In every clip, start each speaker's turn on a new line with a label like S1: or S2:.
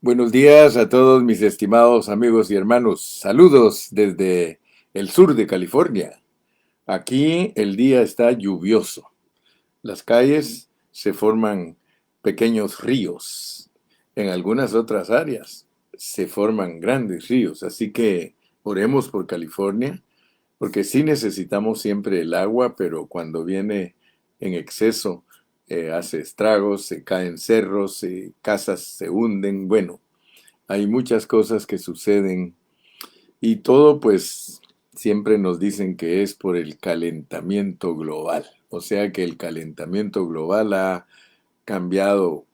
S1: Buenos días a todos mis estimados amigos y hermanos. Saludos desde el sur de California. Aquí el día está lluvioso. Las calles se forman pequeños ríos. En algunas otras áreas se forman grandes ríos. Así que oremos por California, porque sí necesitamos siempre el agua, pero cuando viene en exceso hace estragos, se caen cerros, casas se hunden. Bueno, hay muchas cosas que suceden y todo pues siempre nos dicen que es por el calentamiento global. O sea que el calentamiento global ha cambiado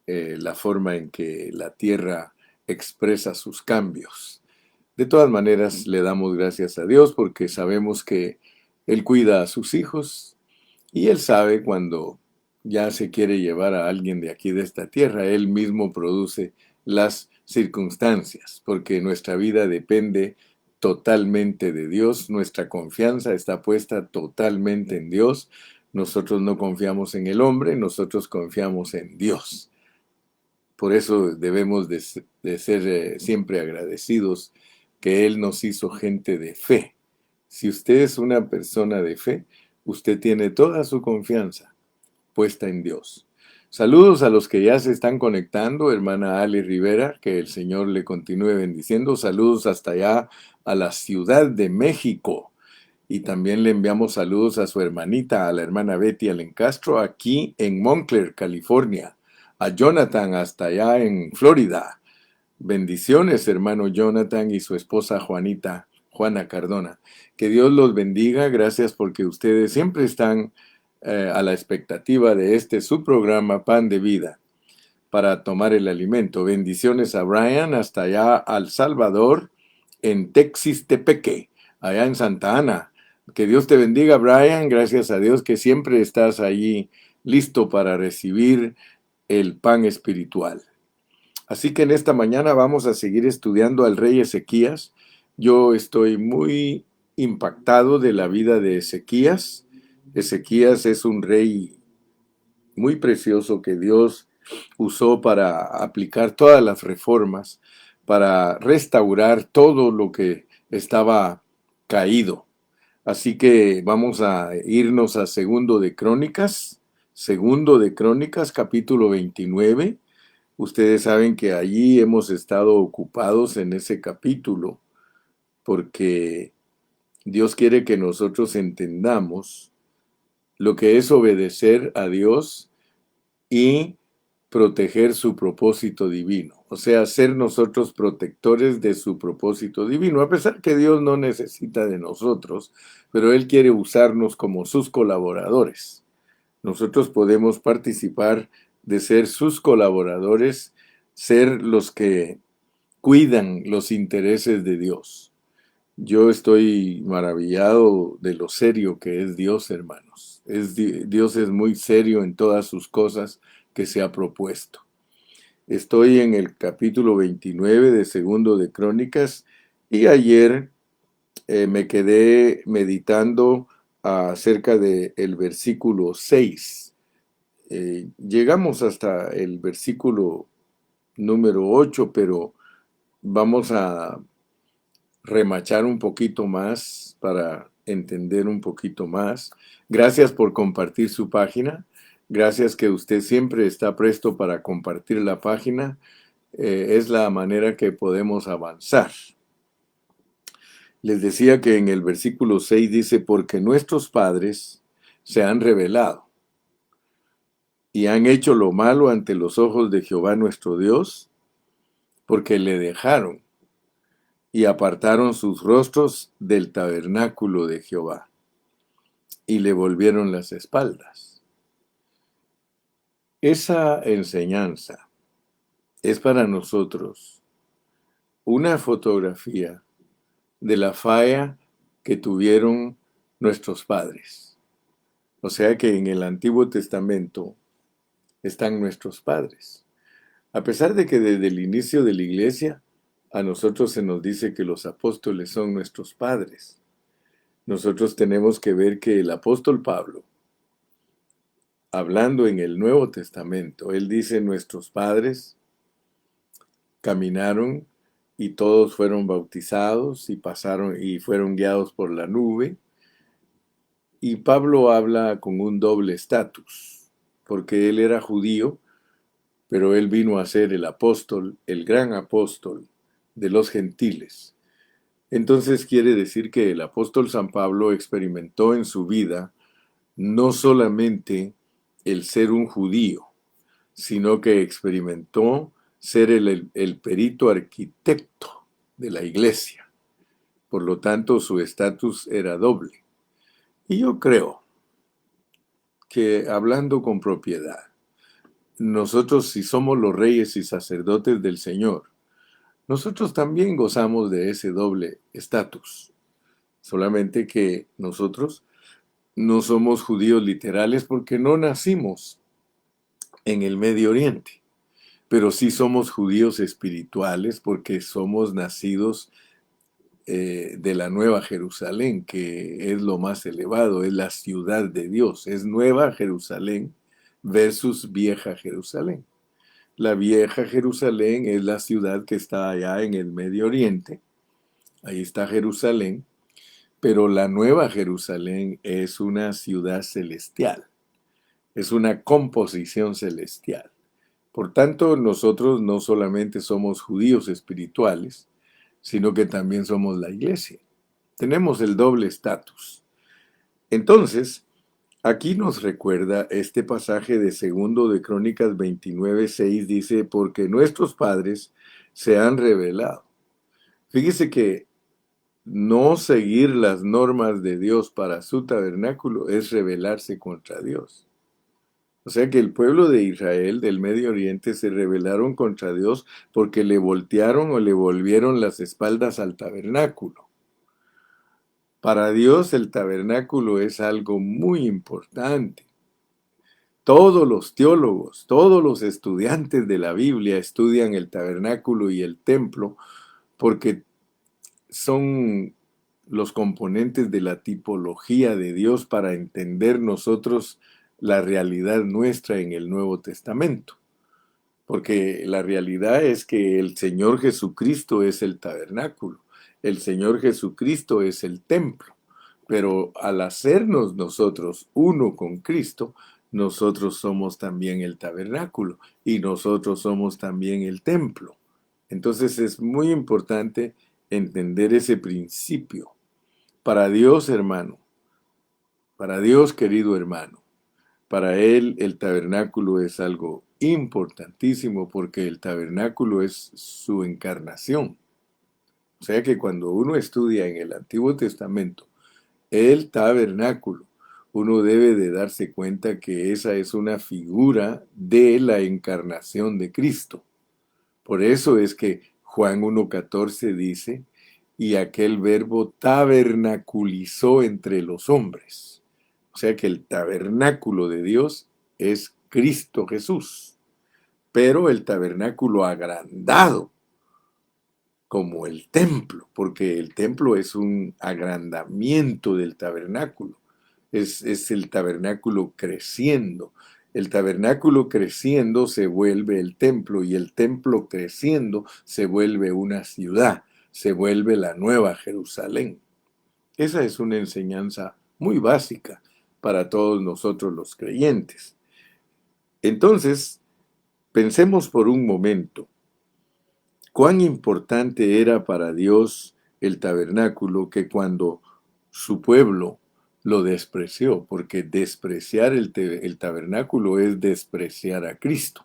S1: la forma en que la Tierra expresa sus cambios. De todas maneras, le damos gracias a Dios porque sabemos que Él cuida a sus hijos y Él sabe cuando ya se quiere llevar a alguien de aquí de esta tierra. Él mismo produce las circunstancias, porque nuestra vida depende totalmente de Dios, nuestra confianza está puesta totalmente en Dios. Nosotros no confiamos en el hombre, nosotros confiamos en Dios. Por eso debemos de ser siempre agradecidos que Él nos hizo gente de fe. Si usted es una persona de fe, usted tiene toda su confianza puesta en Dios. Saludos a los que ya se están conectando, hermana Ali Rivera, que el Señor le continúe bendiciendo. Saludos hasta allá a la Ciudad de México. Y también le enviamos saludos a su hermanita, a la hermana Betty Alencastro, aquí en Montclair, California. A Jonathan hasta allá en Florida. Bendiciones, hermano Jonathan y su esposa Juana Cardona. Que Dios los bendiga. Gracias porque ustedes siempre están a la expectativa de este su programa Pan de Vida para tomar el alimento. Bendiciones a Brian hasta allá al Salvador en Tepeque, allá en Santa Ana. Que Dios te bendiga, Brian. Gracias a Dios que siempre estás allí listo para recibir el pan espiritual. Así que en esta mañana vamos a seguir estudiando al rey Ezequías. Yo estoy muy impactado de la vida de Ezequías. Ezequías es un rey muy precioso que Dios usó para aplicar todas las reformas, para restaurar todo lo que estaba caído. Así que vamos a irnos a Segundo de Crónicas, capítulo 29. Ustedes saben que allí hemos estado ocupados en ese capítulo porque Dios quiere que nosotros entendamos lo que es obedecer a Dios y proteger su propósito divino. O sea, ser nosotros protectores de su propósito divino, a pesar que Dios no necesita de nosotros, pero Él quiere usarnos como sus colaboradores. Nosotros podemos participar de ser sus colaboradores, ser los que cuidan los intereses de Dios. Yo estoy maravillado de lo serio que es Dios, hermanos. Dios es muy serio en todas sus cosas que se ha propuesto. Estoy en el capítulo 29 de Segundo de Crónicas y ayer me quedé meditando acerca del versículo 6. Llegamos hasta el versículo número 8, pero vamos a remachar un poquito más para entender un poquito más. Gracias por compartir su página. Gracias que usted siempre está presto para compartir la página. Es la manera que podemos avanzar. Les decía que en el versículo 6 dice, porque nuestros padres se han rebelado y han hecho lo malo ante los ojos de Jehová nuestro Dios, porque le dejaron y apartaron sus rostros del tabernáculo de Jehová y le volvieron las espaldas. Esa enseñanza es para nosotros una fotografía de la falla que tuvieron nuestros padres. O sea que en el Antiguo Testamento están nuestros padres. A pesar de que desde el inicio de la iglesia a nosotros se nos dice que los apóstoles son nuestros padres, nosotros tenemos que ver que el apóstol Pablo, hablando en el Nuevo Testamento, él dice nuestros padres caminaron y todos fueron bautizados y pasaron y fueron guiados por la nube. Y Pablo habla con un doble estatus, porque él era judío, pero él vino a ser el apóstol, el gran apóstol de los gentiles. Entonces quiere decir que el apóstol San Pablo experimentó en su vida no solamente el ser un judío, sino que experimentó ser el perito arquitecto de la iglesia. Por lo tanto, su estatus era doble. Y yo creo que, hablando con propiedad, nosotros, si somos los reyes y sacerdotes del Señor, nosotros también gozamos de ese doble estatus. Solamente que nosotros no somos judíos literales porque no nacimos en el Medio Oriente, pero sí somos judíos espirituales porque somos nacidos de la Nueva Jerusalén, que es lo más elevado, es la ciudad de Dios, es Nueva Jerusalén versus Vieja Jerusalén. La Vieja Jerusalén es la ciudad que está allá en el Medio Oriente, ahí está Jerusalén, pero la Nueva Jerusalén es una ciudad celestial, es una composición celestial. Por tanto, nosotros no solamente somos judíos espirituales, sino que también somos la iglesia. Tenemos el doble estatus. Entonces, aquí nos recuerda este pasaje de segundo de Crónicas 29:6, dice, porque nuestros padres se han rebelado. Fíjese que no seguir las normas de Dios para su tabernáculo es rebelarse contra Dios. O sea que el pueblo de Israel del Medio Oriente se rebelaron contra Dios porque le voltearon o le volvieron las espaldas al tabernáculo. Para Dios el tabernáculo es algo muy importante. Todos los teólogos, todos los estudiantes de la Biblia estudian el tabernáculo y el templo porque son los componentes de la tipología de Dios para entender nosotros la realidad nuestra en el Nuevo Testamento. Porque la realidad es que el Señor Jesucristo es el tabernáculo, el Señor Jesucristo es el templo, pero al hacernos nosotros uno con Cristo, nosotros somos también el tabernáculo y nosotros somos también el templo. Entonces es muy importante entender ese principio. Para Dios, hermano, para Dios, querido hermano, para Él el tabernáculo es algo importantísimo porque el tabernáculo es su encarnación. O sea que cuando uno estudia en el Antiguo Testamento el tabernáculo, uno debe de darse cuenta que esa es una figura de la encarnación de Cristo. Por eso es que Juan 1:14 dice, y aquel verbo tabernaculizó entre los hombres. O sea que el tabernáculo de Dios es Cristo Jesús, pero el tabernáculo agrandado como el templo, porque el templo es un agrandamiento del tabernáculo, es el tabernáculo creciendo. El tabernáculo creciendo se vuelve el templo y el templo creciendo se vuelve una ciudad, se vuelve la Nueva Jerusalén. Esa es una enseñanza muy básica para todos nosotros los creyentes. Entonces, pensemos por un momento, cuán importante era para Dios el tabernáculo que cuando su pueblo lo despreció, porque despreciar el tabernáculo es despreciar a Cristo,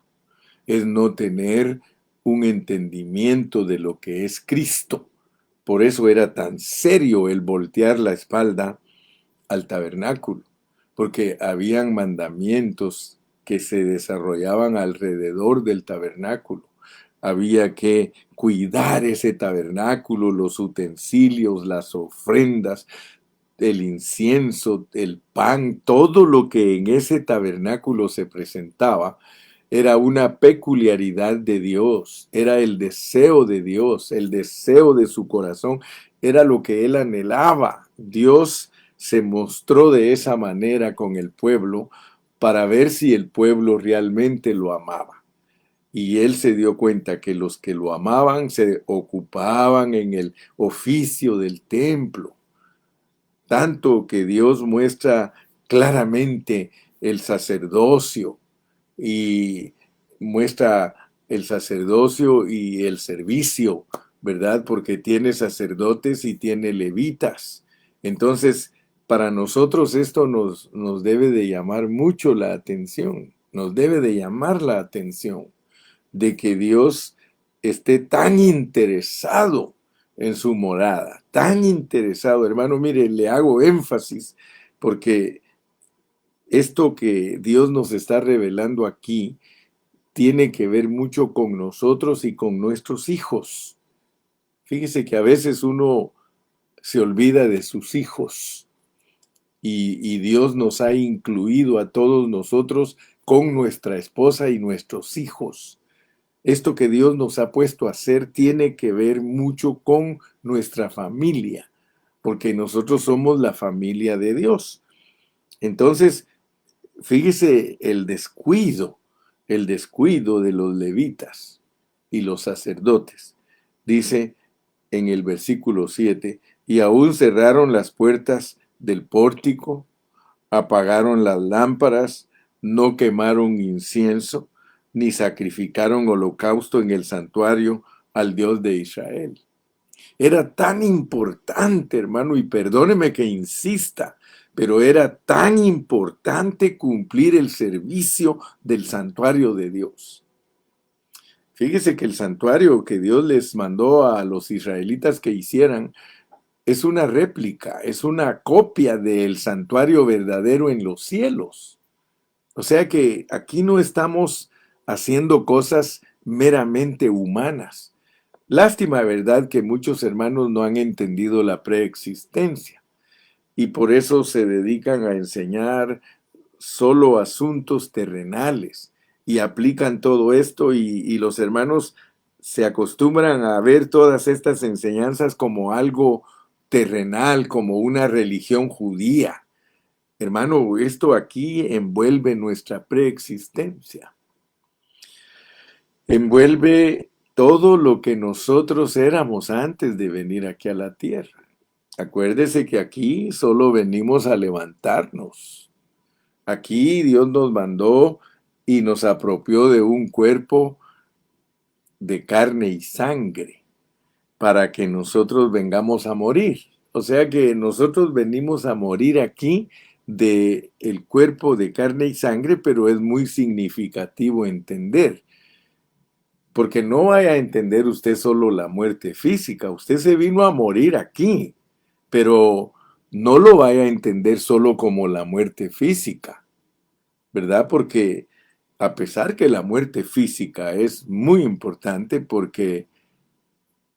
S1: es no tener un entendimiento de lo que es Cristo. Por eso era tan serio el voltear la espalda al tabernáculo, porque habían mandamientos que se desarrollaban alrededor del tabernáculo. Había que cuidar ese tabernáculo, los utensilios, las ofrendas, el incienso, el pan, todo lo que en ese tabernáculo se presentaba era una peculiaridad de Dios, era el deseo de Dios, el deseo de su corazón, era lo que él anhelaba. Dios se mostró de esa manera con el pueblo para ver si el pueblo realmente lo amaba. Y él se dio cuenta que los que lo amaban se ocupaban en el oficio del templo, tanto que Dios muestra claramente el sacerdocio y muestra el sacerdocio y el servicio, ¿verdad? Porque tiene sacerdotes y tiene levitas. Entonces, para nosotros esto nos debe de llamar mucho la atención, nos debe de llamar la atención de que Dios esté tan interesado en su morada, tan interesado. Hermano, mire, le hago énfasis porque esto que Dios nos está revelando aquí tiene que ver mucho con nosotros y con nuestros hijos. Fíjese que a veces uno se olvida de sus hijos y Dios nos ha incluido a todos nosotros con nuestra esposa y nuestros hijos. Esto que Dios nos ha puesto a hacer tiene que ver mucho con nuestra familia, porque nosotros somos la familia de Dios. Entonces, fíjese el descuido de los levitas y los sacerdotes. Dice en el versículo 7, y aún cerraron las puertas del pórtico, apagaron las lámparas, no quemaron incienso, ni sacrificaron holocausto en el santuario al Dios de Israel. Era tan importante, hermano, y perdóneme que insista, pero era tan importante cumplir el servicio del santuario de Dios. Fíjese que el santuario que Dios les mandó a los israelitas que hicieran es una réplica, es una copia del santuario verdadero en los cielos. O sea que aquí no estamos haciendo cosas meramente humanas. Lástima, ¿verdad?, que muchos hermanos no han entendido la preexistencia y por eso se dedican a enseñar solo asuntos terrenales y aplican todo esto y los hermanos se acostumbran a ver todas estas enseñanzas como algo terrenal, como una religión judía. Hermano, esto aquí envuelve nuestra preexistencia. Envuelve todo lo que nosotros éramos antes de venir aquí a la tierra. Acuérdese que aquí solo venimos a levantarnos. Aquí Dios nos mandó y nos apropió de un cuerpo de carne y sangre para que nosotros vengamos a morir. O sea que nosotros venimos a morir aquí de el cuerpo de carne y sangre, pero es muy significativo entender. Porque no vaya a entender usted solo la muerte física, usted se vino a morir aquí, pero no lo vaya a entender solo como la muerte física, ¿verdad? Porque a pesar que la muerte física es muy importante porque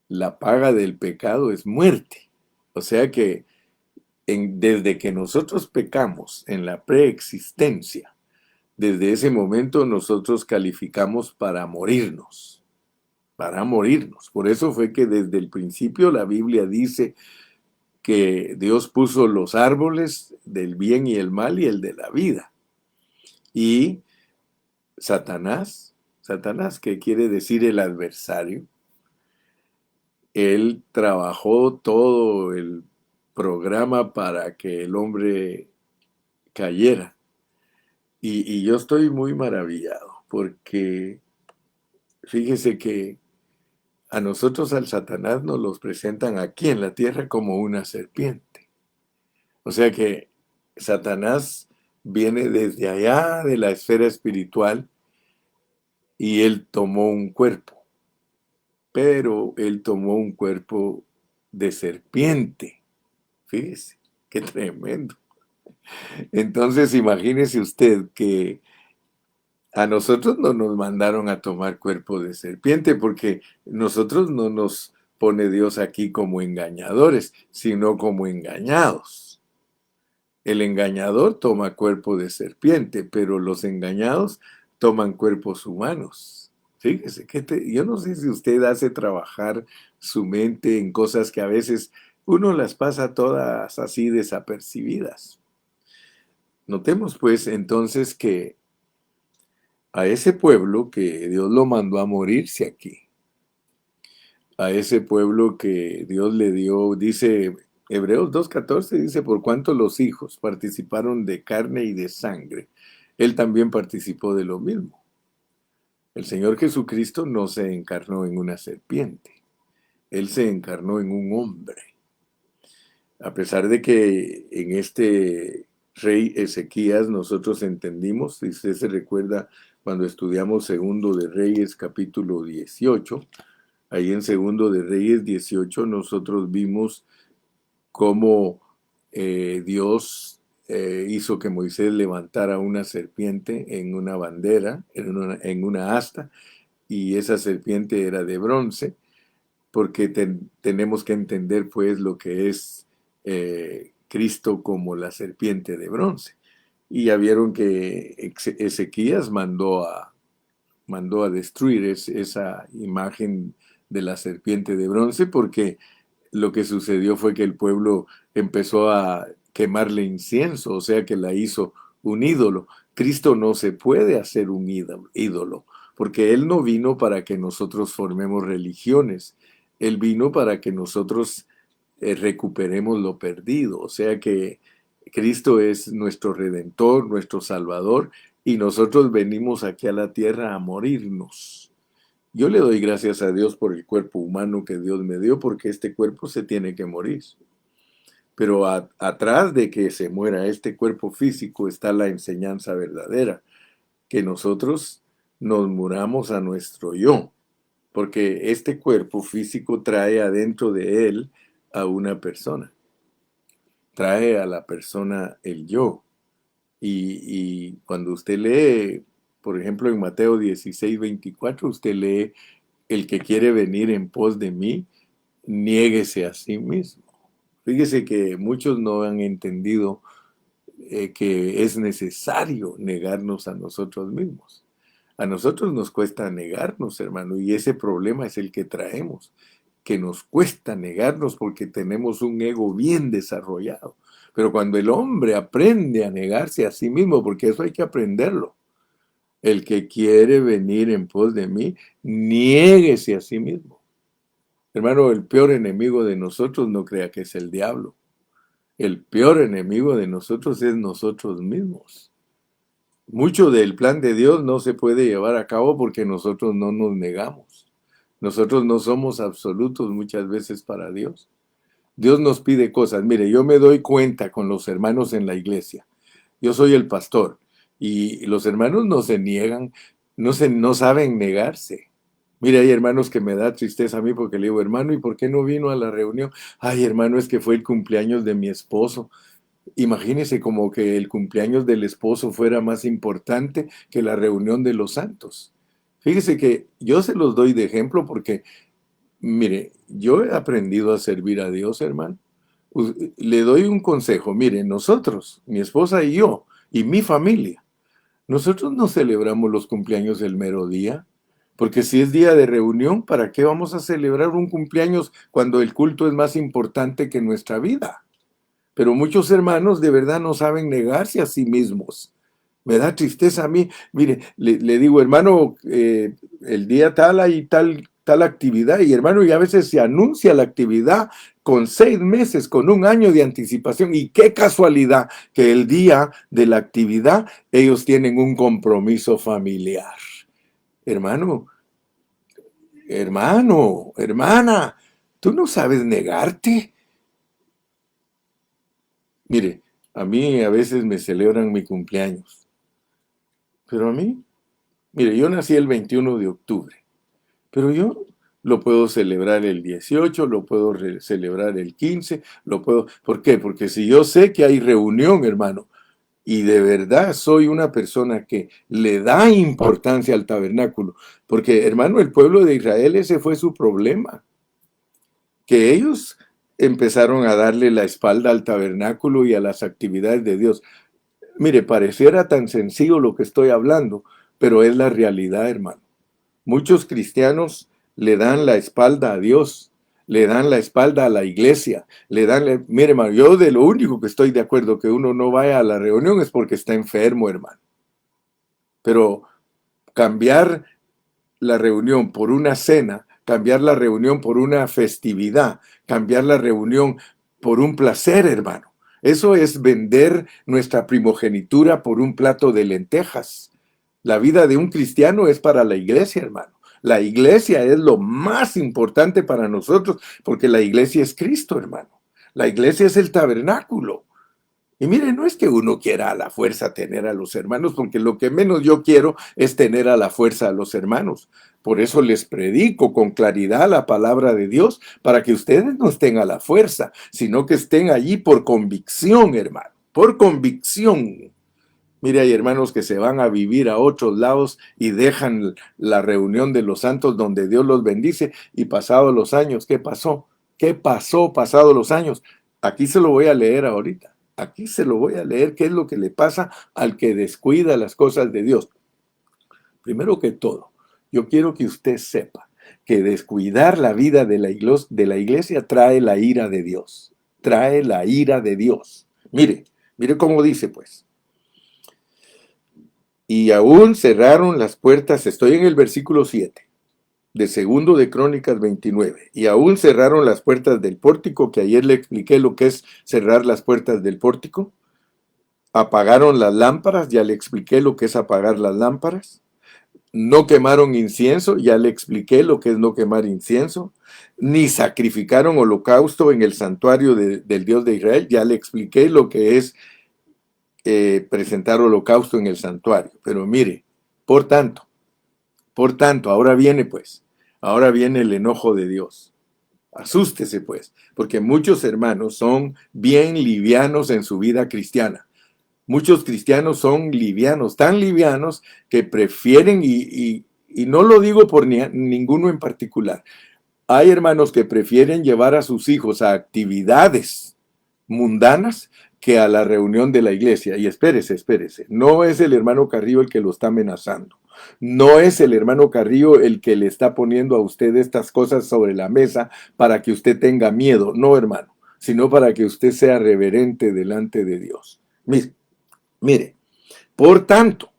S1: la paga del pecado es muerte. O sea que desde que nosotros pecamos en la preexistencia, desde ese momento nosotros calificamos para morirnos. Para morirnos. Por eso fue que desde el principio la Biblia dice que Dios puso los árboles del bien y el mal y el de la vida. Y Satanás, que quiere decir el adversario, él trabajó todo el programa para que el hombre cayera. Y yo estoy muy maravillado porque fíjese que a nosotros al Satanás nos los presentan aquí en la tierra como una serpiente. O sea que Satanás viene desde allá de la esfera espiritual y él tomó un cuerpo, pero él tomó un cuerpo de serpiente. Fíjese, qué tremendo. Entonces imagínese usted que a nosotros no nos mandaron a tomar cuerpo de serpiente porque nosotros no nos pone Dios aquí como engañadores, sino como engañados. El engañador toma cuerpo de serpiente, pero los engañados toman cuerpos humanos. Fíjese, yo no sé si usted hace trabajar su mente en cosas que a veces uno las pasa todas así desapercibidas. Notemos pues entonces que a ese pueblo que Dios lo mandó a morirse aquí, a ese pueblo que Dios le dio, dice Hebreos 2:14, dice, por cuanto los hijos participaron de carne y de sangre, él también participó de lo mismo. El Señor Jesucristo no se encarnó en una serpiente, él se encarnó en un hombre. A pesar de que en este rey Ezequías nosotros entendimos, si usted se recuerda cuando estudiamos Segundo de Reyes capítulo 18, ahí en Segundo de Reyes 18 nosotros vimos cómo Dios hizo que Moisés levantara una serpiente en una bandera, en una asta, y esa serpiente era de bronce, porque tenemos que entender pues lo que es Cristo como la serpiente de bronce. Y ya vieron que Ezequías mandó a destruir esa imagen de la serpiente de bronce, porque lo que sucedió fue que el pueblo empezó a quemarle incienso, o sea que la hizo un ídolo. Cristo no se puede hacer un ídolo, porque Él no vino para que nosotros formemos religiones, Él vino para que nosotros recuperemos lo perdido, o sea que Cristo es nuestro Redentor, nuestro Salvador, y nosotros venimos aquí a la tierra a morirnos. Yo le doy gracias a Dios por el cuerpo humano que Dios me dio, porque este cuerpo se tiene que morir. Pero atrás de que se muera este cuerpo físico está la enseñanza verdadera, que nosotros nos muramos a nuestro yo, porque este cuerpo físico trae adentro de él a una persona, trae a la persona el yo. Y cuando usted lee, por ejemplo, en Mateo 16:24, usted lee, el que quiere venir en pos de mí, niéguese a sí mismo. Fíjese que muchos no han entendido que es necesario negarnos a nosotros mismos. A nosotros nos cuesta negarnos, hermano, y ese problema es el que traemos, que nos cuesta negarnos porque tenemos un ego bien desarrollado. Pero cuando el hombre aprende a negarse a sí mismo, porque eso hay que aprenderlo, el que quiere venir en pos de mí, niéguese a sí mismo. Hermano, el peor enemigo de nosotros no crea que es el diablo. El peor enemigo de nosotros es nosotros mismos. Mucho del plan de Dios no se puede llevar a cabo porque nosotros no nos negamos. Nosotros no somos absolutos muchas veces para Dios. Dios nos pide cosas. Mire, yo me doy cuenta con los hermanos en la iglesia. Yo soy el pastor y los hermanos no se niegan, no saben negarse. Mire, hay hermanos que me da tristeza a mí porque le digo, hermano, ¿y por qué no vino a la reunión? Ay, hermano, es que fue el cumpleaños de mi esposo. Imagínese como que el cumpleaños del esposo fuera más importante que la reunión de los santos. Fíjese que yo se los doy de ejemplo porque, mire, yo he aprendido a servir a Dios, hermano. Le doy un consejo, mire, nosotros, mi esposa y yo, y mi familia, nosotros no celebramos los cumpleaños el mero día, porque si es día de reunión, ¿para qué vamos a celebrar un cumpleaños cuando el culto es más importante que nuestra vida? Pero muchos hermanos de verdad no saben negarse a sí mismos. Me da tristeza a mí. Mire, le digo, hermano, el día tal hay tal actividad, y hermano, y a veces se anuncia la actividad con 6 meses, con un año de anticipación. Y qué casualidad que el día de la actividad ellos tienen un compromiso familiar. Hermano, hermana, tú no sabes negarte. Mire, a mí a veces me celebran mi cumpleaños, pero a mí, mire, yo nací el 21 de octubre, pero yo lo puedo celebrar el 18, lo puedo celebrar el 15, ¿por qué? Porque si yo sé que hay reunión, hermano, y de verdad soy una persona que le da importancia al tabernáculo, porque, hermano, el pueblo de Israel, ese fue su problema, que ellos empezaron a darle la espalda al tabernáculo y a las actividades de Dios. Mire, pareciera tan sencillo lo que estoy hablando, pero es la realidad, hermano. Muchos cristianos le dan la espalda a Dios, le dan la espalda a la iglesia, mire, hermano, yo de lo único que estoy de acuerdo que uno no vaya a la reunión es porque está enfermo, hermano. Pero cambiar la reunión por una cena, cambiar la reunión por una festividad, cambiar la reunión por un placer, hermano. Eso es vender nuestra primogenitura por un plato de lentejas. La vida de un cristiano es para la iglesia, hermano. La iglesia es lo más importante para nosotros, porque la iglesia es Cristo, hermano. La iglesia es el tabernáculo. Y mire, no es que uno quiera a la fuerza tener a los hermanos, porque lo que menos yo quiero es tener a la fuerza a los hermanos. Por eso les predico con claridad la palabra de Dios, para que ustedes no estén a la fuerza, sino que estén allí por convicción, hermano, por convicción. Mire, hay hermanos que se van a vivir a otros lados y dejan la reunión de los santos donde Dios los bendice, y pasados los años, ¿qué pasó? ¿Qué pasó pasados los años? Aquí se lo voy a leer ahorita. Aquí se lo voy a leer, qué es lo que le pasa al que descuida las cosas de Dios. Primero que todo, yo quiero que usted sepa que descuidar la vida de la iglesia trae la ira de Dios. Trae la ira de Dios. Mire, mire cómo dice pues. Y aún cerraron las puertas, estoy en el versículo 7. De segundo de Crónicas 29, y aún cerraron las puertas del pórtico, que ayer le expliqué lo que es cerrar las puertas del pórtico. Apagaron las lámparas, ya le expliqué lo que es apagar las lámparas. No quemaron incienso, ya le expliqué lo que es no quemar incienso. Ni sacrificaron holocausto en el santuario del Dios de Israel, ya le expliqué lo que es presentar holocausto en el santuario. Pero mire, por tanto, ahora viene pues, ahora viene el enojo de Dios. Asústese pues, porque muchos hermanos son bien livianos en su vida cristiana. Muchos cristianos son livianos, tan livianos que prefieren, y no lo digo por ninguno en particular, hay hermanos que prefieren llevar a sus hijos a actividades mundanas que a la reunión de la iglesia. Y espérese, no es el hermano Carrillo el que lo está amenazando. No es el hermano Carrillo el que le está poniendo a usted estas cosas sobre la mesa para que usted tenga miedo. No, hermano, sino para que usted sea reverente delante de Dios. Mire, por tanto,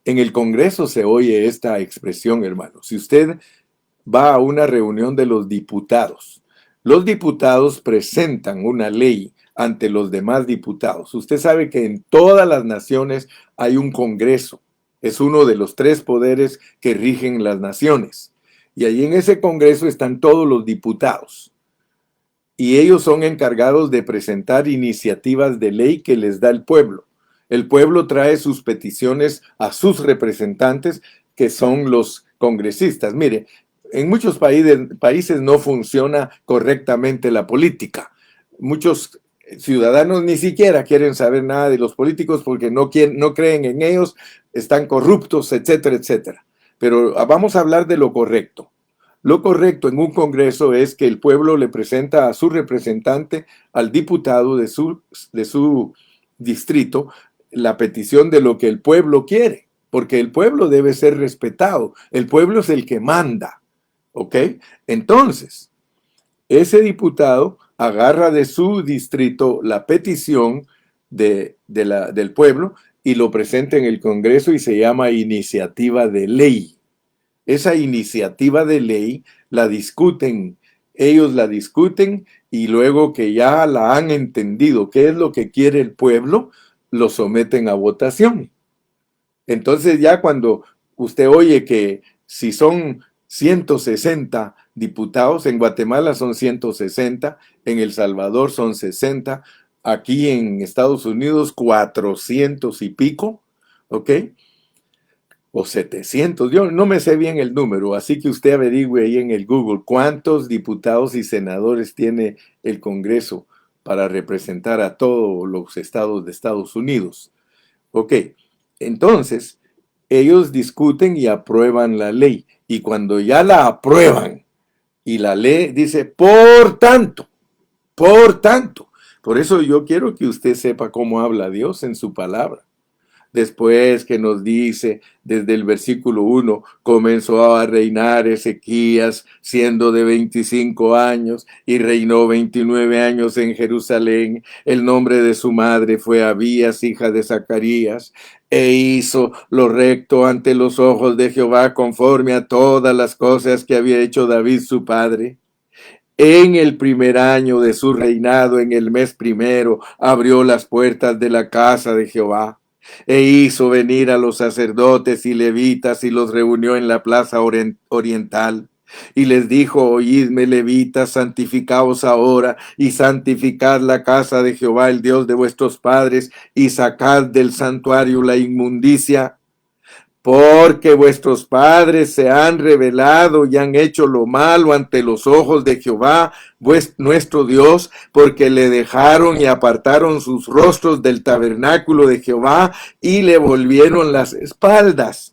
S1: en el Congreso se oye esta expresión, hermano. Si usted va a una reunión de los diputados presentan una ley ante los demás diputados. Usted sabe que en todas las naciones hay un Congreso. Es uno de los 3 poderes que rigen las naciones. Y allí en ese Congreso están todos los diputados. Y ellos son encargados de presentar iniciativas de ley que les da el pueblo. El pueblo trae sus peticiones a sus representantes, que son los congresistas. Mire, en muchos países no funciona correctamente la política. Muchos ciudadanos ni siquiera quieren saber nada de los políticos porque no creen en ellos, están corruptos, etcétera, etcétera. Pero vamos a hablar de lo correcto. Lo correcto en un congreso es que el pueblo le presenta a su representante, al diputado de su distrito, la petición de lo que el pueblo quiere, porque el pueblo debe ser respetado. El pueblo es el que manda, ¿ok? Entonces, ese diputado agarra de su distrito la petición del pueblo y lo presenta en el Congreso y se llama iniciativa de ley. Esa iniciativa de ley ellos la discuten, y luego que ya la han entendido qué es lo que quiere el pueblo, lo someten a votación. Entonces ya cuando usted oye que si son 160 diputados, en Guatemala son 160, en El Salvador son 60, aquí en Estados Unidos 400 y pico, ¿ok? O 700, yo no me sé bien el número, así que usted averigüe ahí en el Google cuántos diputados y senadores tiene el Congreso para representar a todos los estados de Estados Unidos. Ok, entonces ellos discuten y aprueban la ley, y cuando ya la aprueban y la ley dice por tanto, por eso yo quiero que usted sepa cómo habla Dios en su palabra. Después que nos dice desde el versículo 1, comenzó a reinar Ezequías siendo de 25 años y reinó 29 años en Jerusalén. El nombre de su madre fue Abías, hija de Zacarías. e hizo lo recto ante los ojos de Jehová conforme a todas las cosas que había hecho David su padre. En el primer año de su reinado, en el mes primero, abrió las puertas de la casa de Jehová, e hizo venir a los sacerdotes y levitas y los reunió en la plaza oriental. Y les dijo: oídme, levitas, santificaos ahora y santificad la casa de Jehová, el Dios de vuestros padres, y sacad del santuario la inmundicia, porque vuestros padres se han rebelado y han hecho lo malo ante los ojos de Jehová, nuestro Dios, porque le dejaron y apartaron sus rostros del tabernáculo de Jehová y le volvieron las espaldas.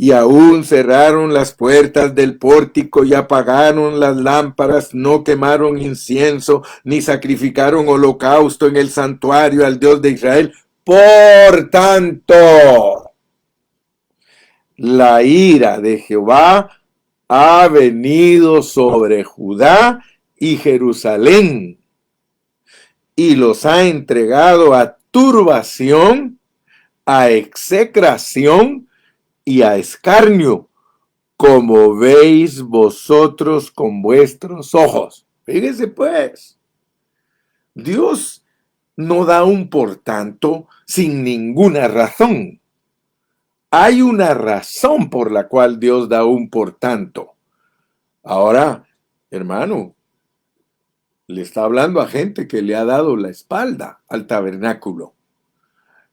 S1: Y aún cerraron las puertas del pórtico y apagaron las lámparas, no quemaron incienso, ni sacrificaron holocausto en el santuario al Dios de Israel. Por tanto, la ira de Jehová ha venido sobre Judá y Jerusalén, y los ha entregado a turbación, a execración y a escarnio, como veis vosotros con vuestros ojos. Fíjese pues, Dios no da un por tanto sin ninguna razón. Hay una razón por la cual Dios da un por tanto. Ahora, hermano, le está hablando a gente que le ha dado la espalda al tabernáculo.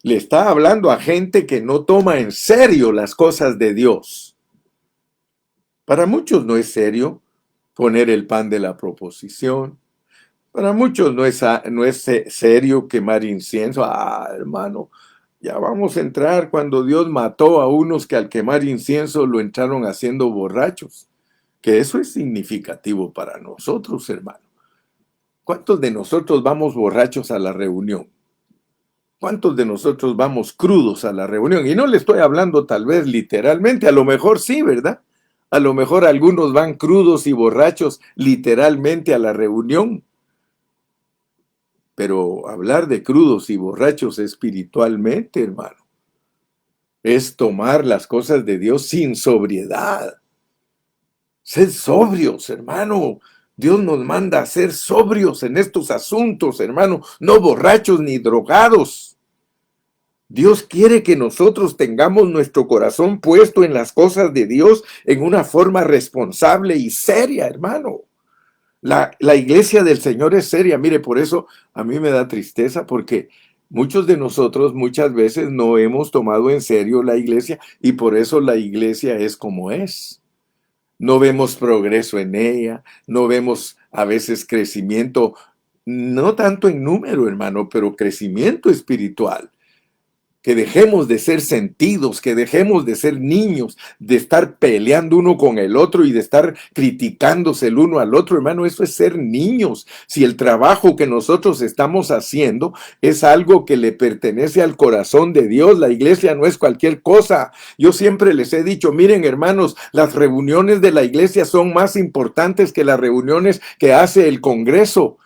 S1: Le está hablando a gente que no toma en serio las cosas de Dios. Para muchos no es serio poner el pan de la proposición. Para muchos no es serio quemar incienso. Hermano, ya vamos a entrar cuando Dios mató a unos que al quemar incienso lo entraron haciendo borrachos. Que eso es significativo para nosotros, hermano. ¿Cuántos de nosotros vamos borrachos a la reunión? ¿Cuántos de nosotros vamos crudos a la reunión? Y no le estoy hablando tal vez literalmente, a lo mejor sí, ¿verdad? A lo mejor algunos van crudos y borrachos literalmente a la reunión. Pero hablar de crudos y borrachos espiritualmente, hermano, es tomar las cosas de Dios sin sobriedad. Sed sobrios, hermano. Dios nos manda a ser sobrios en estos asuntos, hermano, no borrachos ni drogados. Dios quiere que nosotros tengamos nuestro corazón puesto en las cosas de Dios en una forma responsable y seria, hermano. La iglesia del Señor es seria. Mire, por eso a mí me da tristeza, porque muchos de nosotros muchas veces no hemos tomado en serio la iglesia, y por eso la iglesia es como es. No vemos progreso en ella, no vemos a veces crecimiento, no tanto en número, hermano, pero crecimiento espiritual. Que dejemos de ser sentidos, que dejemos de ser niños, de estar peleando uno con el otro y de estar criticándose el uno al otro, hermano. Eso es ser niños. Si el trabajo que nosotros estamos haciendo es algo que le pertenece al corazón de Dios, la iglesia no es cualquier cosa. Yo siempre les he dicho, miren, hermanos, las reuniones de la iglesia son más importantes que las reuniones que hace el Congreso,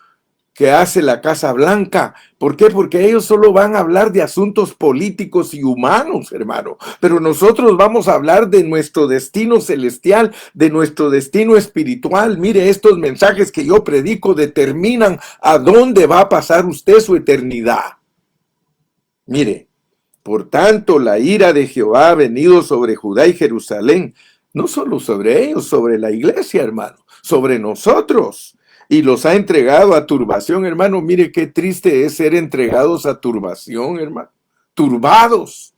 S1: que hace la Casa Blanca. ¿Por qué? Porque ellos solo van a hablar de asuntos políticos y humanos, hermano. Pero nosotros vamos a hablar de nuestro destino celestial, de nuestro destino espiritual. Mire, estos mensajes que yo predico determinan a dónde va a pasar usted su eternidad. Mire, por tanto, la ira de Jehová ha venido sobre Judá y Jerusalén. No solo sobre ellos, sobre la iglesia, hermano, sobre nosotros. Y los ha entregado a turbación, hermano. Mire qué triste es ser entregados a turbación, hermano. Turbados.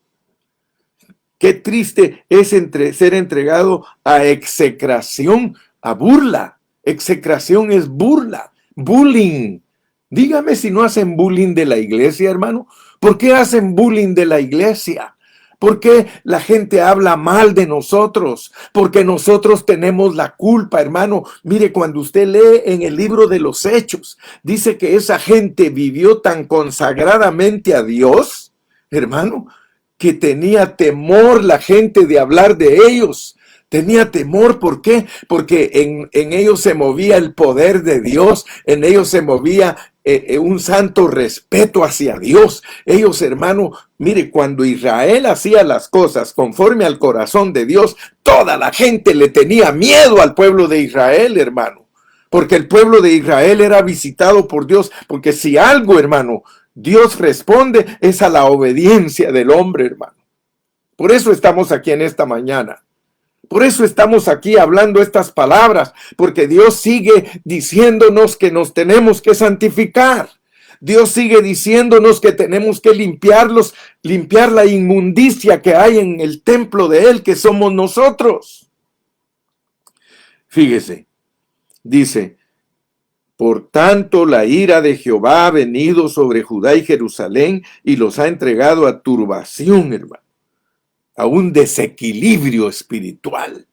S1: Qué triste es ser entregado a execración, a burla. Execración es burla, bullying. Dígame si no hacen bullying de la iglesia, hermano. ¿Por qué hacen bullying de la iglesia? ¿Por qué la gente habla mal de nosotros? Porque nosotros tenemos la culpa, hermano. Mire, cuando usted lee en el libro de los Hechos, dice que esa gente vivió tan consagradamente a Dios, hermano, que tenía temor la gente de hablar de ellos. Tenía temor, ¿por qué? Porque en ellos se movía el poder de Dios, en ellos se movía un santo respeto hacia Dios. Ellos, hermano, mire, cuando Israel hacía las cosas conforme al corazón de Dios, toda la gente le tenía miedo al pueblo de Israel, hermano. Porque el pueblo de Israel era visitado por Dios. Porque si algo, hermano, Dios responde es a la obediencia del hombre, hermano. Por eso estamos aquí en esta mañana. Por eso estamos aquí hablando estas palabras, porque Dios sigue diciéndonos que nos tenemos que santificar. Dios sigue diciéndonos que tenemos que limpiar la inmundicia que hay en el templo de Él, que somos nosotros. Fíjese, dice, por tanto la ira de Jehová ha venido sobre Judá y Jerusalén y los ha entregado a turbación, hermano, a un desequilibrio espiritual.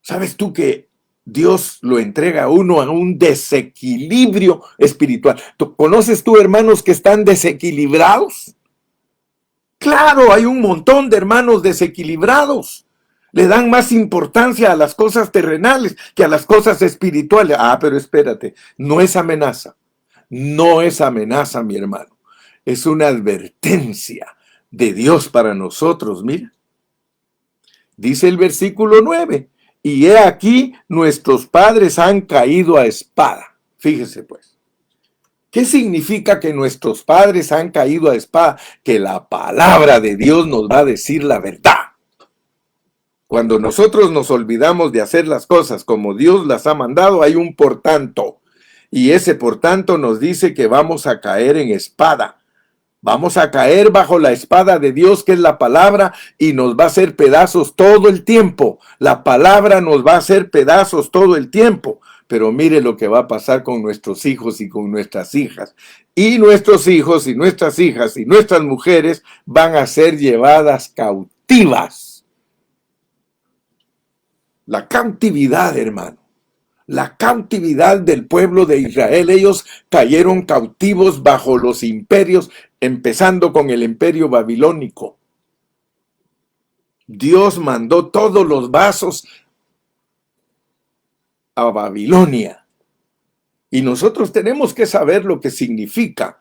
S1: ¿Sabes tú que Dios lo entrega a uno a un desequilibrio espiritual? ¿Conoces tú hermanos que están desequilibrados? Claro, hay un montón de hermanos desequilibrados. Le dan más importancia a las cosas terrenales que a las cosas espirituales. Ah, pero espérate, no es amenaza. No es amenaza, mi hermano. Es una advertencia de Dios para nosotros, mira. Dice el versículo 9, y he aquí nuestros padres han caído a espada. Fíjese pues. ¿Qué significa que nuestros padres han caído a espada? Que la palabra de Dios nos va a decir la verdad. Cuando nosotros nos olvidamos de hacer las cosas como Dios las ha mandado, hay un por tanto. Y ese por tanto nos dice que vamos a caer en espada. Vamos a caer bajo la espada de Dios, que es la palabra, y nos va a hacer pedazos todo el tiempo. La palabra nos va a hacer pedazos todo el tiempo. Pero mire lo que va a pasar con nuestros hijos y con nuestras hijas. Y nuestros hijos y nuestras hijas y nuestras mujeres van a ser llevadas cautivas. La cautividad, hermano. La cautividad del pueblo de Israel. Ellos cayeron cautivos bajo los imperios, empezando con el imperio babilónico. Dios mandó todos los vasos a Babilonia. Y nosotros tenemos que saber lo que significa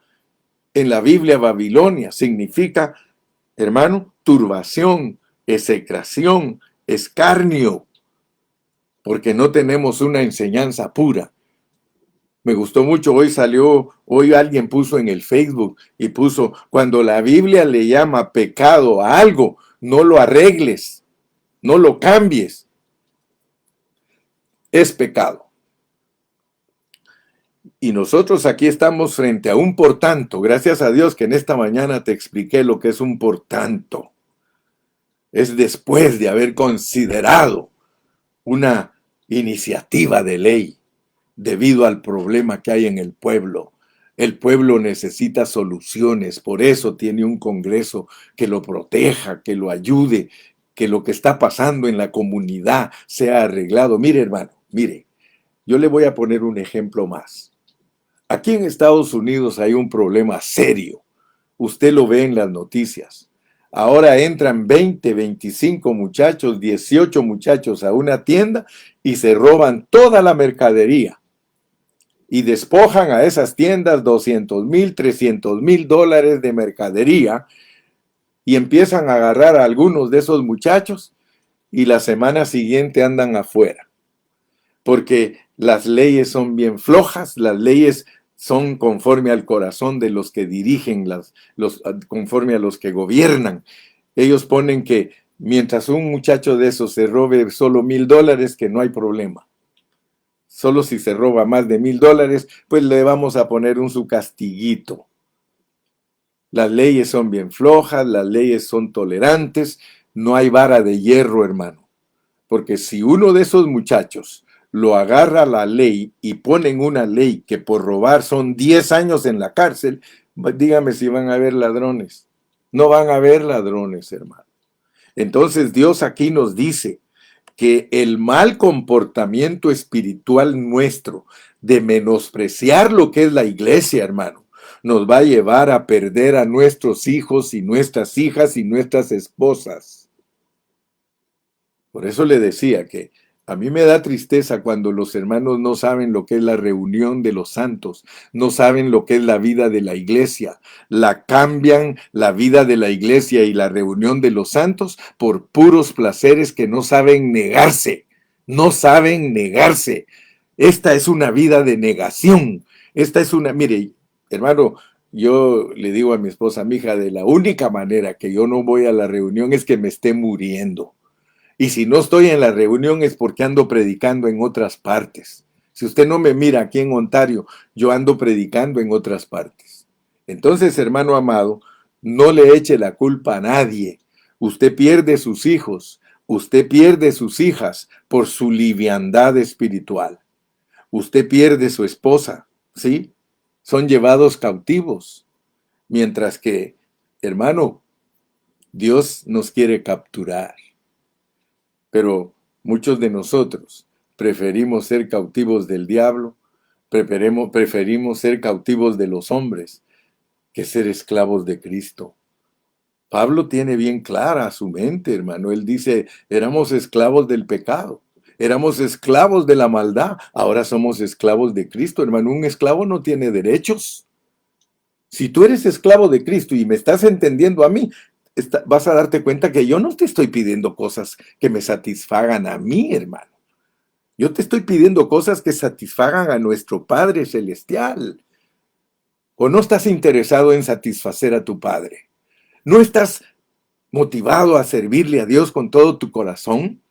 S1: en la Biblia Babilonia. Significa, hermano, turbación, execración, escarnio, porque no tenemos una enseñanza pura. Me gustó mucho, hoy alguien puso en el Facebook y puso, cuando la Biblia le llama pecado a algo, no lo arregles, no lo cambies. Es pecado. Y nosotros aquí estamos frente a un por tanto. Gracias a Dios que en esta mañana te expliqué lo que es un por tanto. Es después de haber considerado una iniciativa de ley debido al problema que hay en el pueblo. El pueblo necesita soluciones, por eso tiene un Congreso que lo proteja, que lo ayude, que lo que está pasando en la comunidad sea arreglado. Mire, hermano, mire, yo le voy a poner un ejemplo más. Aquí en Estados Unidos hay un problema serio. Usted lo ve en las noticias. Ahora entran 20, 25 muchachos, 18 muchachos a una tienda y se roban toda la mercadería. Y despojan a esas tiendas $200,000, $300,000 de mercadería y empiezan a agarrar a algunos de esos muchachos y la semana siguiente andan afuera. Porque las leyes son bien flojas, las leyes son conforme al corazón de los que dirigen, conforme a los que gobiernan. Ellos ponen que mientras un muchacho de esos se robe solo $1,000, que no hay problema. Solo si se roba más de $1,000, pues le vamos a poner su castiguito. Las leyes son bien flojas, las leyes son tolerantes, no hay vara de hierro, hermano. Porque si uno de esos muchachos lo agarra la ley y ponen una ley que por robar son 10 años en la cárcel, dígame si van a haber ladrones. No van a haber ladrones, hermano. Entonces Dios aquí nos dice que el mal comportamiento espiritual nuestro de menospreciar lo que es la iglesia, hermano, nos va a llevar a perder a nuestros hijos y nuestras hijas y nuestras esposas. Por eso le decía que a mí me da tristeza cuando los hermanos no saben lo que es la reunión de los santos, no saben lo que es la vida de la iglesia, la cambian la vida de la iglesia y la reunión de los santos por puros placeres que no saben negarse, no saben negarse. Esta es una vida de negación. Esta es una, mire, hermano, yo le digo a mi esposa, mi hija, de la única manera que yo no voy a la reunión es que me esté muriendo. Y si no estoy en la reunión es porque ando predicando en otras partes. Si usted no me mira aquí en Ontario, yo ando predicando en otras partes. Entonces, hermano amado, no le eche la culpa a nadie. Usted pierde sus hijos, usted pierde sus hijas por su liviandad espiritual. Usted pierde su esposa, ¿sí? Son llevados cautivos. Mientras que, hermano, Dios nos quiere capturar. Pero muchos de nosotros preferimos ser cautivos del diablo, preferimos ser cautivos de los hombres que ser esclavos de Cristo. Pablo tiene bien clara su mente, hermano. Él dice, éramos esclavos del pecado, éramos esclavos de la maldad, ahora somos esclavos de Cristo, hermano. Un esclavo no tiene derechos. Si tú eres esclavo de Cristo y me estás entendiendo a mí, vas a darte cuenta que yo no te estoy pidiendo cosas que me satisfagan a mí, hermano. Yo te estoy pidiendo cosas que satisfagan a nuestro Padre Celestial. ¿O no estás interesado en satisfacer a tu Padre? ¿No estás motivado a servirle a Dios con todo tu corazón?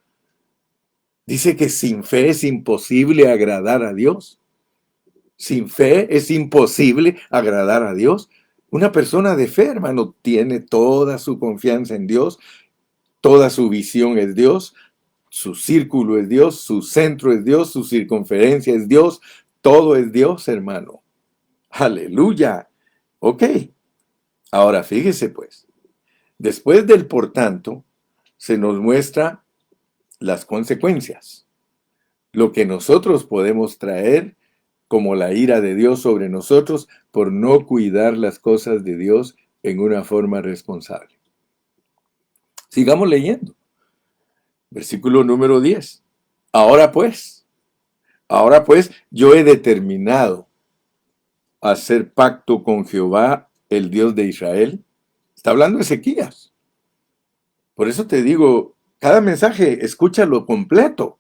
S1: Dice que sin fe es imposible agradar a Dios. Sin fe es imposible agradar a Dios. Una persona de fe, hermano, tiene toda su confianza en Dios, toda su visión es Dios, su círculo es Dios, su centro es Dios, su circunferencia es Dios, todo es Dios, hermano. Aleluya. Ok, ahora fíjese pues, después del por tanto, se nos muestra las consecuencias, lo que nosotros podemos traer como la ira de Dios sobre nosotros por no cuidar las cosas de Dios en una forma responsable. Sigamos leyendo. Versículo número 10. Ahora pues, ahora pues, yo he determinado hacer pacto con Jehová, el Dios de Israel. Está hablando Ezequías. Por eso te digo, cada mensaje, escúchalo completo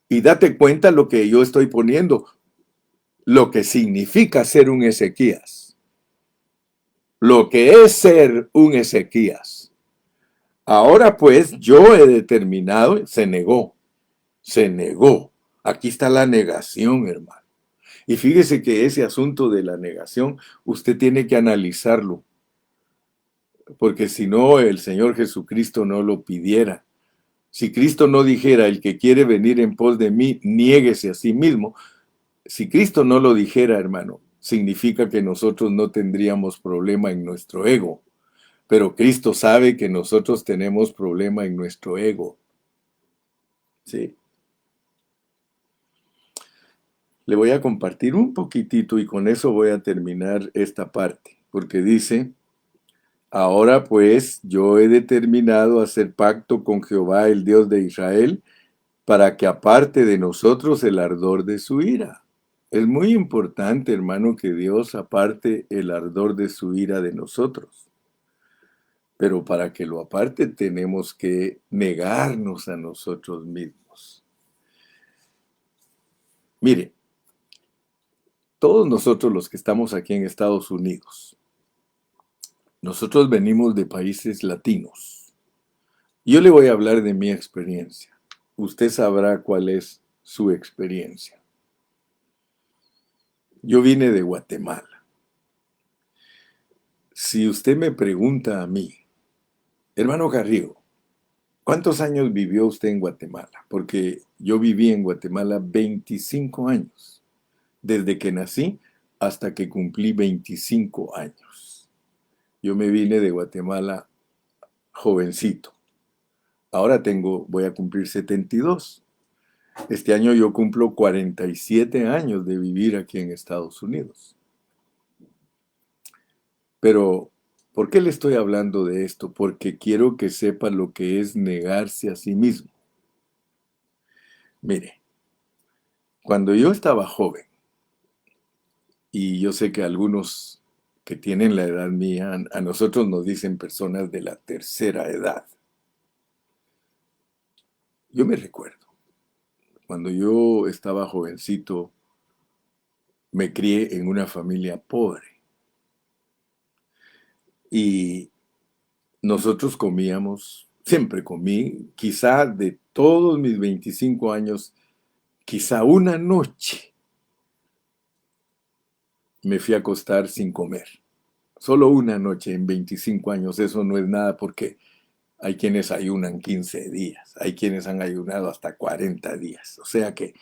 S1: y date cuenta lo que yo estoy poniendo, lo que significa ser un Ezequías, lo que es ser un Ezequías. Ahora pues, yo he determinado, se negó, se negó. Aquí está la negación, hermano. Y fíjese que ese asunto de la negación, usted tiene que analizarlo, porque si no, el Señor Jesucristo no lo pidiera. Si Cristo no dijera, el que quiere venir en pos de mí, niéguese a sí mismo. Si Cristo no lo dijera, hermano, significa que nosotros no tendríamos problema en nuestro ego. Pero Cristo sabe que nosotros tenemos problema en nuestro ego. ¿Sí? Le voy a compartir un poquitito y con eso voy a terminar esta parte. Porque dice, ahora pues yo he determinado hacer pacto con Jehová, el Dios de Israel, para que aparte de nosotros el ardor de su ira. Es muy importante, hermano, que Dios aparte el ardor de su ira de nosotros. Pero para que lo aparte tenemos que negarnos a nosotros mismos. Mire, todos nosotros los que estamos aquí en Estados Unidos, nosotros venimos de países latinos. Yo le voy a hablar de mi experiencia. Usted sabrá cuál es su experiencia. Yo vine de Guatemala. Si usted me pregunta a mí, hermano Carrillo, ¿cuántos años vivió usted en Guatemala? Porque yo viví en Guatemala 25 años, desde que nací hasta que cumplí 25 años. Yo me vine de Guatemala jovencito. Ahora voy a cumplir 72. Este año yo cumplo 47 años de vivir aquí en Estados Unidos. Pero, ¿por qué le estoy hablando de esto? Porque quiero que sepa lo que es negarse a sí mismo. Mire, cuando yo estaba joven, y yo sé que algunos que tienen la edad mía, a nosotros nos dicen personas de la tercera edad. Yo me recuerdo, cuando yo estaba jovencito, me crié en una familia pobre y nosotros comíamos, siempre comí, quizá de todos mis 25 años, quizá una noche me fui a acostar sin comer. Solo una noche en 25 años, eso no es nada porque hay quienes ayunan 15 días, hay quienes han ayunado hasta 40 días. O sea que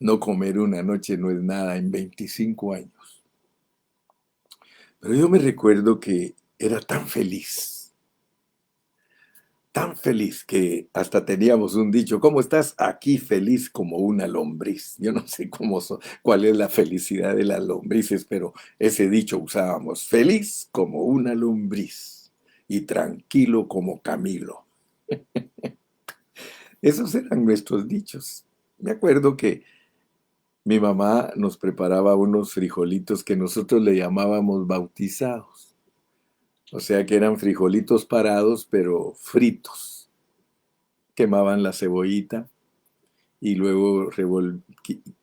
S1: no comer una noche no es nada en 25 años. Pero yo me recuerdo que era tan feliz que hasta teníamos un dicho: ¿cómo estás? Aquí feliz como una lombriz. Yo no sé cuál es la felicidad de las lombrices, pero ese dicho usábamos: feliz como una lombriz y tranquilo como Camilo. Esos eran nuestros dichos. Me acuerdo que mi mamá nos preparaba unos frijolitos que nosotros le llamábamos bautizados. O sea que eran frijolitos parados, pero fritos. Quemaban la cebollita y luego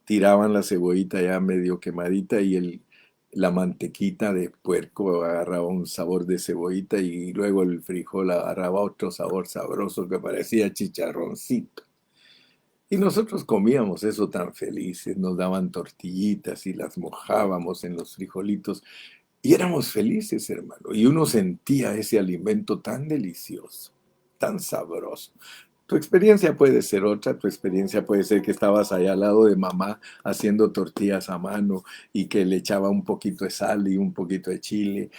S1: tiraban la cebollita ya medio quemadita y la mantequita de puerco agarraba un sabor de cebollita y luego el frijol agarraba otro sabor sabroso que parecía chicharroncito. Y nosotros comíamos eso tan felices, nos daban tortillitas y las mojábamos en los frijolitos y éramos felices, hermano. Y uno sentía ese alimento tan delicioso, tan sabroso. Tu experiencia puede ser otra, tu experiencia puede ser que estabas allá al lado de mamá haciendo tortillas a mano y que le echaba un poquito de sal y un poquito de chile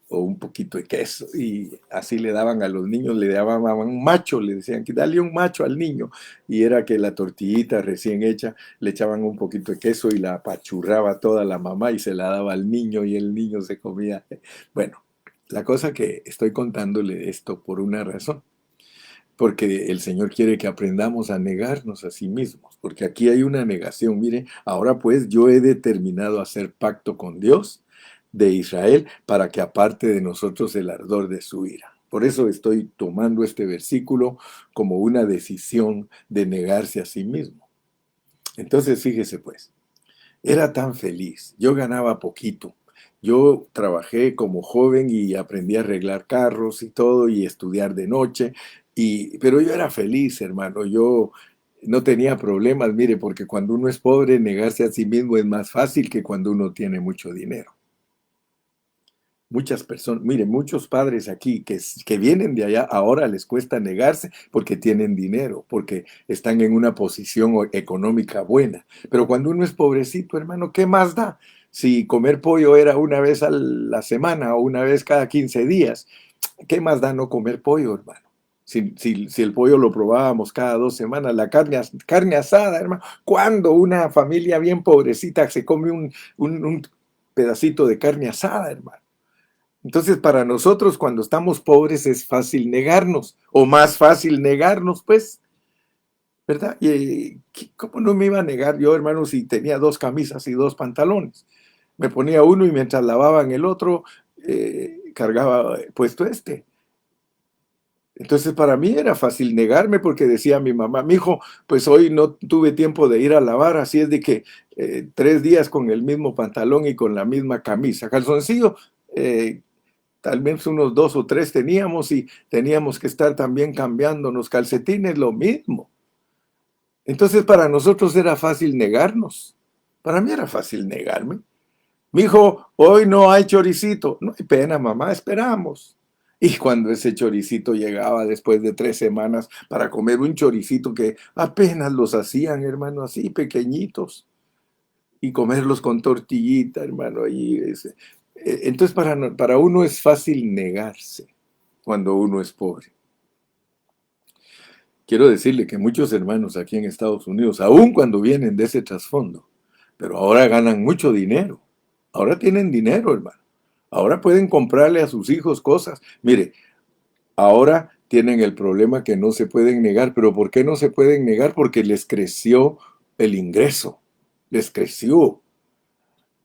S1: o un poquito de queso y así le daban a los niños, le daban un macho, le decían que dale un macho al niño y era que la tortillita recién hecha le echaban un poquito de queso y la apachurraba toda la mamá y se la daba al niño y el niño se comía. Bueno, la cosa que estoy contándole esto por una razón. Porque el Señor quiere que aprendamos a negarnos a sí mismos, porque aquí hay una negación. Mire, ahora pues yo he determinado hacer pacto con Dios de Israel para que aparte de nosotros el ardor de su ira. Por eso estoy tomando este versículo como una decisión de negarse a sí mismo. Entonces, fíjese pues, era tan feliz, yo ganaba poquito. Yo trabajé como joven y aprendí a arreglar carros y todo y estudiar de noche, pero yo era feliz, hermano. Yo no tenía problemas, mire, porque cuando uno es pobre, negarse a sí mismo es más fácil que cuando uno tiene mucho dinero. Muchas personas, mire, muchos padres aquí que vienen de allá, ahora les cuesta negarse porque tienen dinero, porque están en una posición económica buena. Pero cuando uno es pobrecito, hermano, ¿qué más da? Si comer pollo era una vez a la semana o una vez cada 15 días, ¿qué más da no comer pollo, hermano? Si el pollo lo probábamos cada 2 semanas, la carne asada, hermano, cuando una familia bien pobrecita se come un pedacito de carne asada, hermano. Entonces, para nosotros, cuando estamos pobres, es fácil negarnos, o más fácil negarnos, pues, ¿verdad? Y ¿cómo no me iba a negar yo, hermano, si tenía 2 camisas y 2 pantalones? Me ponía uno y mientras lavaban el otro, cargaba puesto este. Entonces, para mí era fácil negarme porque decía mi mamá: mi hijo, pues hoy no tuve tiempo de ir a lavar, así es de que 3 días con el mismo pantalón y con la misma camisa. Calzoncillo, tal vez unos 2 o 3 teníamos y teníamos que estar también cambiándonos calcetines, lo mismo. Entonces para nosotros era fácil negarnos. Para mí era fácil negarme. Mi hijo, hoy no hay choricito. No hay pena, mamá, esperamos. Y cuando ese choricito llegaba después de 3 semanas para comer un choricito que apenas los hacían, hermano, así pequeñitos, y comerlos con tortillita, hermano. Entonces para uno es fácil negarse cuando uno es pobre. Quiero decirle que muchos hermanos aquí en Estados Unidos, aun cuando vienen de ese trasfondo, pero ahora ganan mucho dinero. Ahora tienen dinero, hermano. Ahora pueden comprarle a sus hijos cosas. Mire, ahora tienen el problema que no se pueden negar. ¿Pero por qué no se pueden negar? Porque les creció el ingreso, les creció.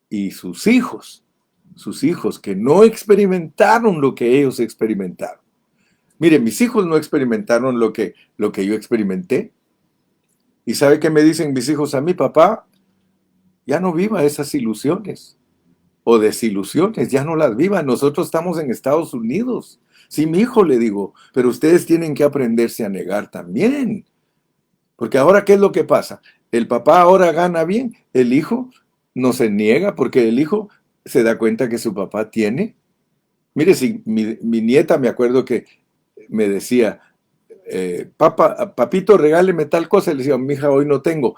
S1: Y sus hijos que no experimentaron lo que ellos experimentaron. Mire, mis hijos no experimentaron lo que yo experimenté. ¿Y sabe qué me dicen mis hijos a mí? Papá, ya no viva esas ilusiones o desilusiones, ya no las viva. Nosotros estamos en Estados Unidos. Sí, mi hijo, le digo, pero ustedes tienen que aprenderse a negar también. Porque ahora, ¿qué es lo que pasa? El papá ahora gana bien, el hijo no se niega porque el hijo se da cuenta que su papá tiene. Mire, si mi nieta, me acuerdo que me decía, papito, regáleme tal cosa. Le decía, mija, hoy no tengo.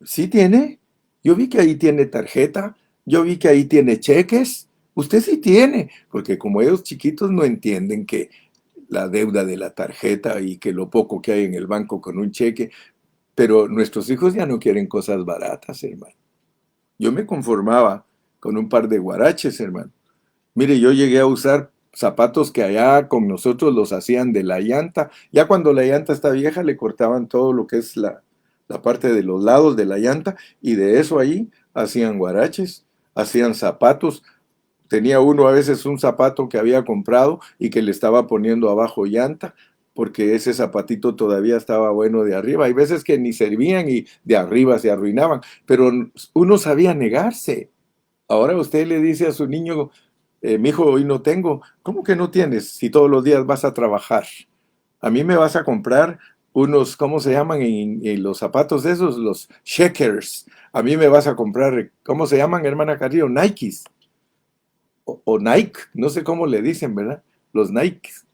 S1: ¿Sí tiene? Yo vi que ahí tiene tarjeta, yo vi que ahí tiene cheques. Usted sí tiene, porque como ellos chiquitos no entienden que la deuda de la tarjeta y que lo poco que hay en el banco con un cheque, pero nuestros hijos ya no quieren cosas baratas, hermano. Yo me conformaba con un par de guaraches, hermano. Mire, yo llegué a usar zapatos que allá con nosotros los hacían de la llanta. Ya cuando la llanta está vieja le cortaban todo lo que es la parte de los lados de la llanta y de eso ahí hacían guaraches, hacían zapatos. Tenía uno a veces un zapato que había comprado y que le estaba poniendo abajo llanta porque ese zapatito todavía estaba bueno de arriba. Hay veces que ni servían y de arriba se arruinaban, pero uno sabía negarse. Ahora usted le dice a su niño, mi hijo, hoy no tengo. ¿Cómo que no tienes si todos los días vas a trabajar? A mí me vas a comprar unos, ¿cómo se llaman en los zapatos esos? Los Checkers. A mí me vas a comprar, ¿cómo se llaman, hermana Carrillo? Nikes. O Nike, no sé cómo le dicen, ¿verdad? Los Nikes.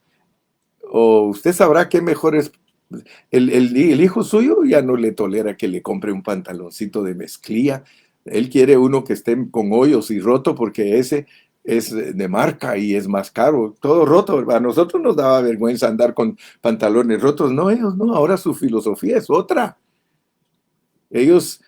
S1: O usted sabrá qué mejor es. El hijo suyo ya no le tolera que le compre un pantaloncito de mezclilla. Él quiere uno que esté con hoyos y roto porque ese es de marca y es más caro. Todo roto. A nosotros nos daba vergüenza andar con pantalones rotos. No, ellos no. Ahora su filosofía es otra. Ellos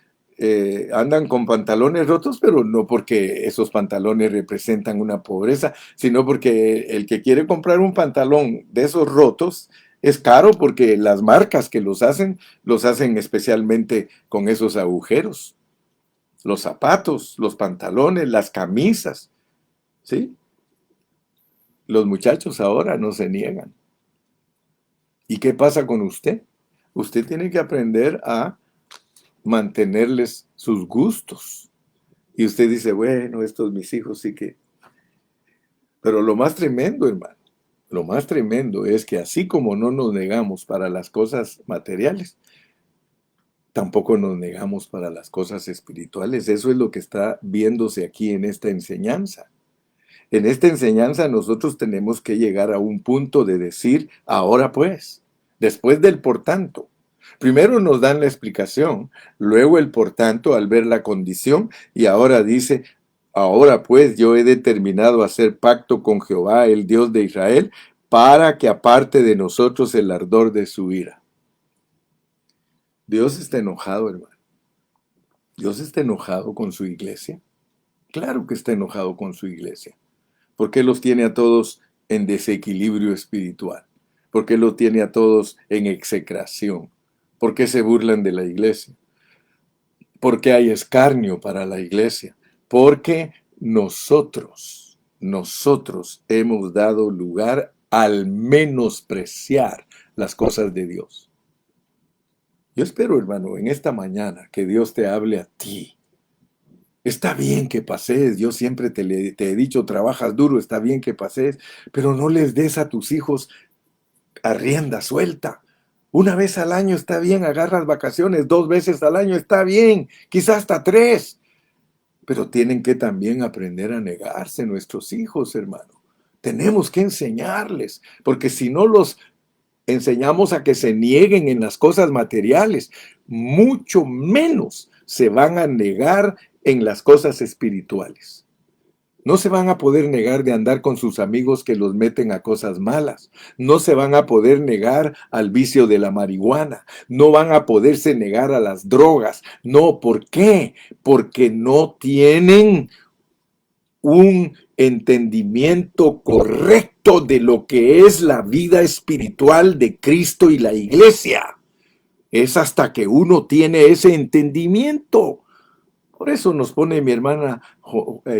S1: andan con pantalones rotos, pero no porque esos pantalones representan una pobreza, sino porque el que quiere comprar un pantalón de esos rotos es caro porque las marcas que los hacen especialmente con esos agujeros. Los zapatos, los pantalones, las camisas, ¿sí? Los muchachos ahora no se niegan. ¿Y qué pasa con usted? Usted tiene que aprender a mantenerles sus gustos. Y usted dice, bueno, estos mis hijos sí que... Pero lo más tremendo, hermano, lo más tremendo es que así como no nos negamos para las cosas materiales, tampoco nos negamos para las cosas espirituales. Eso es lo que está viéndose aquí en esta enseñanza. En esta enseñanza nosotros tenemos que llegar a un punto de decir, ahora pues, después del por tanto. Primero nos dan la explicación, luego el por tanto al ver la condición y ahora dice, ahora pues yo he determinado hacer pacto con Jehová, el Dios de Israel, para que aparte de nosotros el ardor de su ira. Dios está enojado, hermano. Dios está enojado con su iglesia. Claro que está enojado con su iglesia. ¿Por qué los tiene a todos en desequilibrio espiritual? ¿Por qué los tiene a todos en execración? ¿Por qué se burlan de la iglesia? ¿Por qué hay escarnio para la iglesia? Porque nosotros hemos dado lugar al menospreciar las cosas de Dios. Yo espero, hermano, en esta mañana que Dios te hable a ti. Está bien que pases, yo siempre te he dicho, trabajas duro, está bien que pases, pero no les des a tus hijos a rienda suelta. Una vez al año está bien, agarras vacaciones, 2 veces al año está bien, quizás hasta 3. Pero tienen que también aprender a negarse nuestros hijos, hermano. Tenemos que enseñarles, porque si no los enseñamos a que se nieguen en las cosas materiales, mucho menos se van a negar en las cosas espirituales. No se van a poder negar de andar con sus amigos que los meten a cosas malas. No se van a poder negar al vicio de la marihuana. No van a poderse negar a las drogas. No, ¿por qué? Porque no tienen un entendimiento correcto de lo que es la vida espiritual de Cristo y la iglesia. Es hasta que uno tiene ese entendimiento. Por eso nos pone mi hermana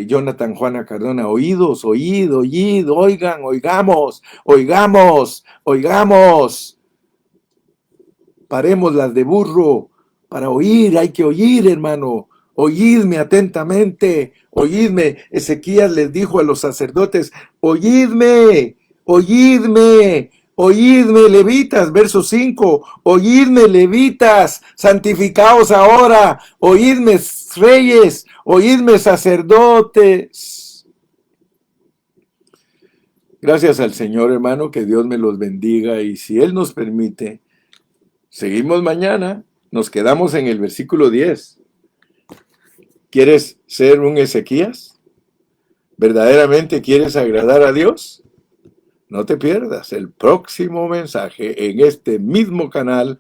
S1: Jonathan Juana Cardona, oídos, oíd, oíd, oigan, oigamos, oigamos, oigamos. Paremos las de burro para oír, hay que oír, hermano. Oídme atentamente, oídme. Ezequías les dijo a los sacerdotes, oídme, oídme, oídme, levitas, verso 5, oídme, levitas, santificaos ahora, oídme, reyes, oídme, sacerdotes. Gracias al Señor, hermano, que Dios me los bendiga, y si Él nos permite, seguimos mañana. Nos quedamos en el versículo 10. ¿Quieres ser un Ezequías? ¿Verdaderamente quieres agradar a Dios? No te pierdas el próximo mensaje en este mismo canal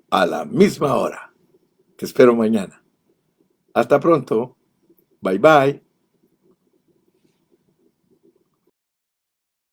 S1: a la misma hora. Te espero mañana. Hasta pronto. Bye bye.